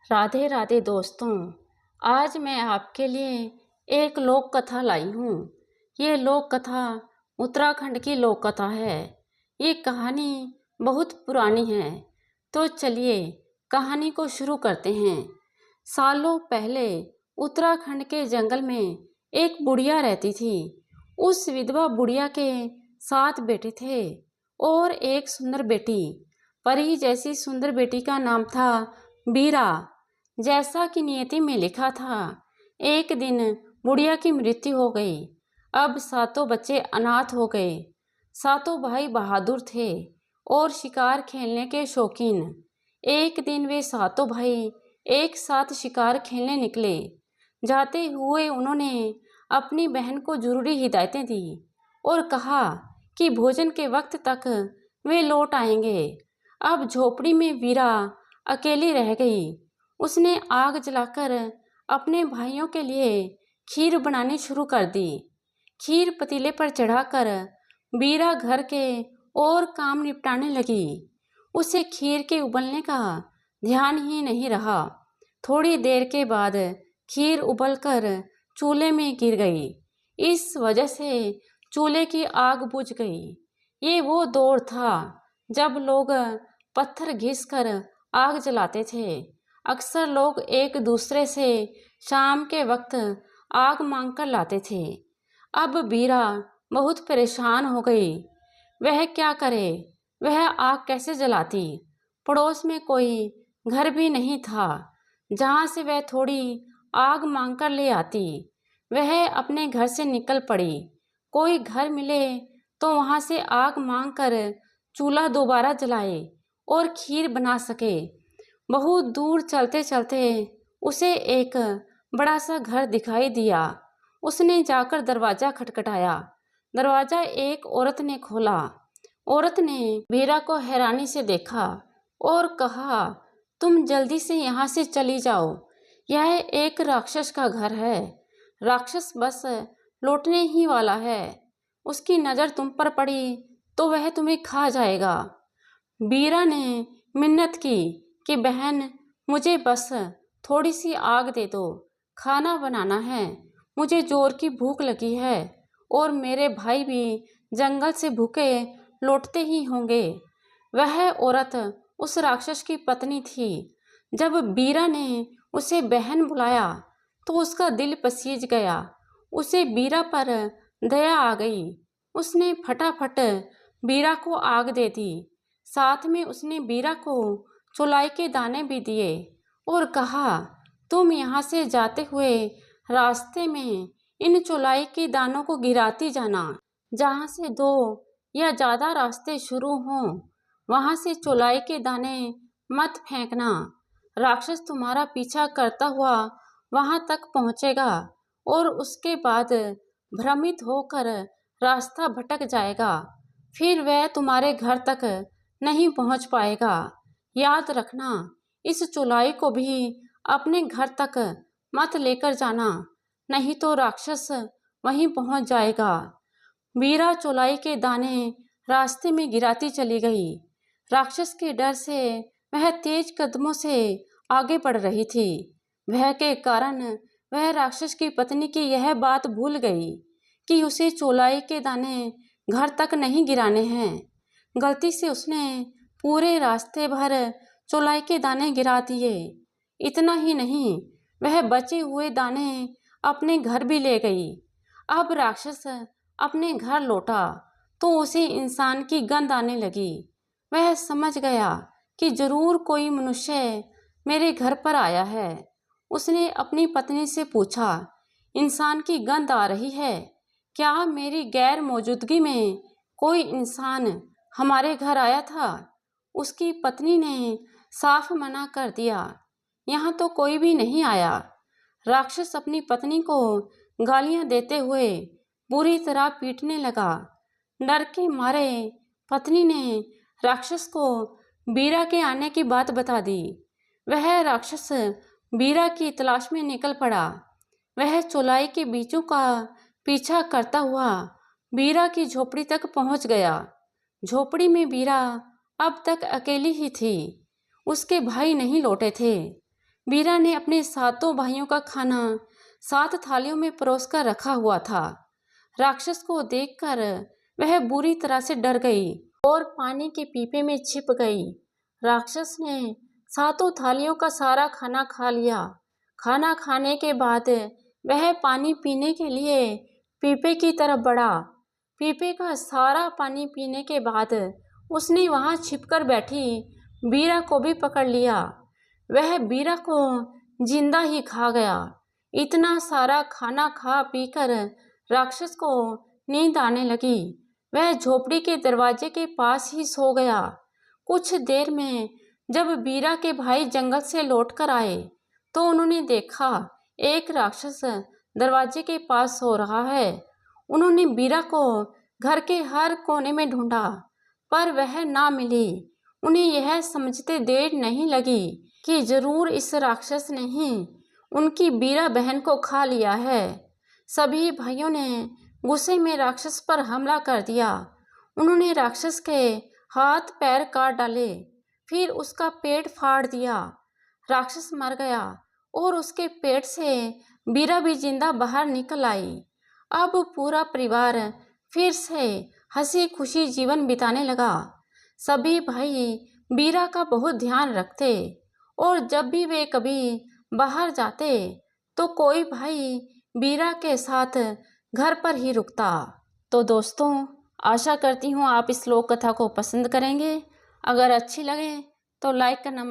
राधे राधे दोस्तों। आज मैं आपके लिए एक लोक कथा लाई हूँ। ये लोक कथा उत्तराखंड की लोक कथा है। ये कहानी बहुत पुरानी है। तो चलिए कहानी को शुरू करते हैं। सालों पहले उत्तराखंड के जंगल में एक बुढ़िया रहती थी। उस विधवा बुढ़िया के 7 बेटे थे और एक सुंदर बेटी। परी जैसी सुंदर बेटी का नाम था बीरा। जैसा कि नियति में लिखा था, एक दिन बुढ़िया की मृत्यु हो गई। अब 7 बच्चे अनाथ हो गए। 7 भाई बहादुर थे और शिकार खेलने के शौकीन। एक दिन वे 7 भाई एक साथ शिकार खेलने निकले। जाते हुए उन्होंने अपनी बहन को जरूरी हिदायतें दी और कहा कि भोजन के वक्त तक वे लौट आएंगे। अब झोपड़ी में वीरा अकेली रह गई। उसने आग जलाकर अपने भाइयों के लिए खीर बनानी शुरू कर दी। खीर पतीले पर चढ़ाकर वीरा घर के और काम निपटाने लगी। उसे खीर के उबलने का ध्यान ही नहीं रहा। थोड़ी देर के बाद खीर उबलकर चूल्हे में गिर गई। इस वजह से चूल्हे की आग बुझ गई। ये वो दौर था जब लोग पत्थर घिसकर आग जलाते थे। अक्सर लोग एक दूसरे से शाम के वक्त आग मांगकर लाते थे। अब बीरा बहुत परेशान हो गई। वह क्या करे? वह आग कैसे जलाती? पड़ोस में कोई घर भी नहीं था जहाँ से वह थोड़ी आग मांगकर ले आती। वह अपने घर से निकल पड़ी। कोई घर मिले तो वहाँ से आग मांगकर चूल्हा दोबारा जलाए और खीर बना सके। बहुत दूर चलते चलते उसे एक बड़ा सा घर दिखाई दिया। उसने जाकर दरवाजा खटखटाया। दरवाजा एक औरत ने खोला। औरत ने वीरा को हैरानी से देखा और कहा, तुम जल्दी से यहाँ से चली जाओ। यह एक राक्षस का घर है। राक्षस बस लौटने ही वाला है। उसकी नज़र तुम पर पड़ी तो वह तुम्हें खा जाएगा। वीरा ने मिन्नत की कि बहन, मुझे बस थोड़ी सी आग दे दो। खाना बनाना है। मुझे जोर की भूख लगी है और मेरे भाई भी जंगल से भूखे लौटते ही होंगे। वह औरत उस राक्षस की पत्नी थी। जब वीरा ने उसे बहन बुलाया तो उसका दिल पसीज गया। उसे वीरा पर दया आ गई। उसने फटाफट वीरा को आग दे दी। साथ में उसने वीरा को चौलाई के दाने भी दिए और कहा, तुम यहाँ से जाते हुए रास्ते में इन चौलाई के दानों को गिराती जाना। जहाँ से 2 या ज़्यादा रास्ते शुरू हों वहाँ से चौलाई के दाने मत फेंकना। राक्षस तुम्हारा पीछा करता हुआ वहाँ तक पहुँचेगा और उसके बाद भ्रमित होकर रास्ता भटक जाएगा। फिर वह तुम्हारे घर तक नहीं पहुँच पाएगा। याद रखना, इस चौलाई को भी अपने घर तक मत लेकर जाना, नहीं तो राक्षस वहीं पहुँच जाएगा। वीरा चौलाई के दाने रास्ते में गिराती चली गई। राक्षस के डर से वह तेज कदमों से आगे बढ़ रही थी। भय के कारण वह राक्षस की पत्नी की यह बात भूल गई कि उसे चौलाई के दाने घर तक नहीं गिराने हैं। गलती से उसने पूरे रास्ते भर चौलाई के दाने गिरा दिए। इतना ही नहीं, वह बचे हुए दाने अपने घर भी ले गई। अब राक्षस अपने घर लौटा तो उसे इंसान की गंध आने लगी। वह समझ गया कि जरूर कोई मनुष्य मेरे घर पर आया है। उसने अपनी पत्नी से पूछा, इंसान की गंध आ रही है, क्या मेरी गैर मौजूदगी में कोई इंसान हमारे घर आया था? उसकी पत्नी ने साफ मना कर दिया, यहाँ तो कोई भी नहीं आया। राक्षस अपनी पत्नी को गालियाँ देते हुए बुरी तरह पीटने लगा। डर के मारे पत्नी ने राक्षस को वीरा के आने की बात बता दी। वह राक्षस वीरा की तलाश में निकल पड़ा। वह चौलाई के बीचों का पीछा करता हुआ वीरा की झोपड़ी तक पहुंच गया। झोपड़ी में वीरा अब तक अकेली ही थी। उसके भाई नहीं लौटे थे। बीरा ने अपने सातों भाइयों का खाना 7 थालियों में परोसकर रखा हुआ था। राक्षस को देखकर वह बुरी तरह से डर गई और पानी के पीपे में छिप गई। राक्षस ने 7 थालियों का सारा खाना खा लिया। खाना खाने के बाद वह पानी पीने के लिए पीपे की तरफ बढ़ा। पीपे का सारा पानी पीने के बाद उसने वहां छिपकर बैठी बीरा को भी पकड़ लिया। वह बीरा को जिंदा ही खा गया। इतना सारा खाना खा पीकर राक्षस को नींद आने लगी। वह झोपड़ी के दरवाजे के पास ही सो गया। कुछ देर में जब बीरा के भाई जंगल से लौटकर आए तो उन्होंने देखा एक राक्षस दरवाजे के पास सो रहा है। उन्होंने बीरा को घर के हर कोने में ढूंढा पर वह ना मिली। उन्हें यह समझते देर नहीं लगी कि जरूर इस राक्षस ने ही उनकी बीरा बहन को खा लिया है। सभी भाइयों ने गुस्से में राक्षस पर हमला कर दिया। उन्होंने राक्षस के हाथ पैर काट डाले, फिर उसका पेट फाड़ दिया। राक्षस मर गया और उसके पेट से बीरा भी जिंदा बाहर निकल आई। अब पूरा परिवार फिर से हंसी खुशी जीवन बिताने लगा। सभी भाई बीरा का बहुत ध्यान रखते और जब भी वे कभी बाहर जाते तो कोई भाई बीरा के साथ घर पर ही रुकता। तो दोस्तों, आशा करती हूँ आप इस लोक कथा को पसंद करेंगे। अगर अच्छी लगे तो लाइक करना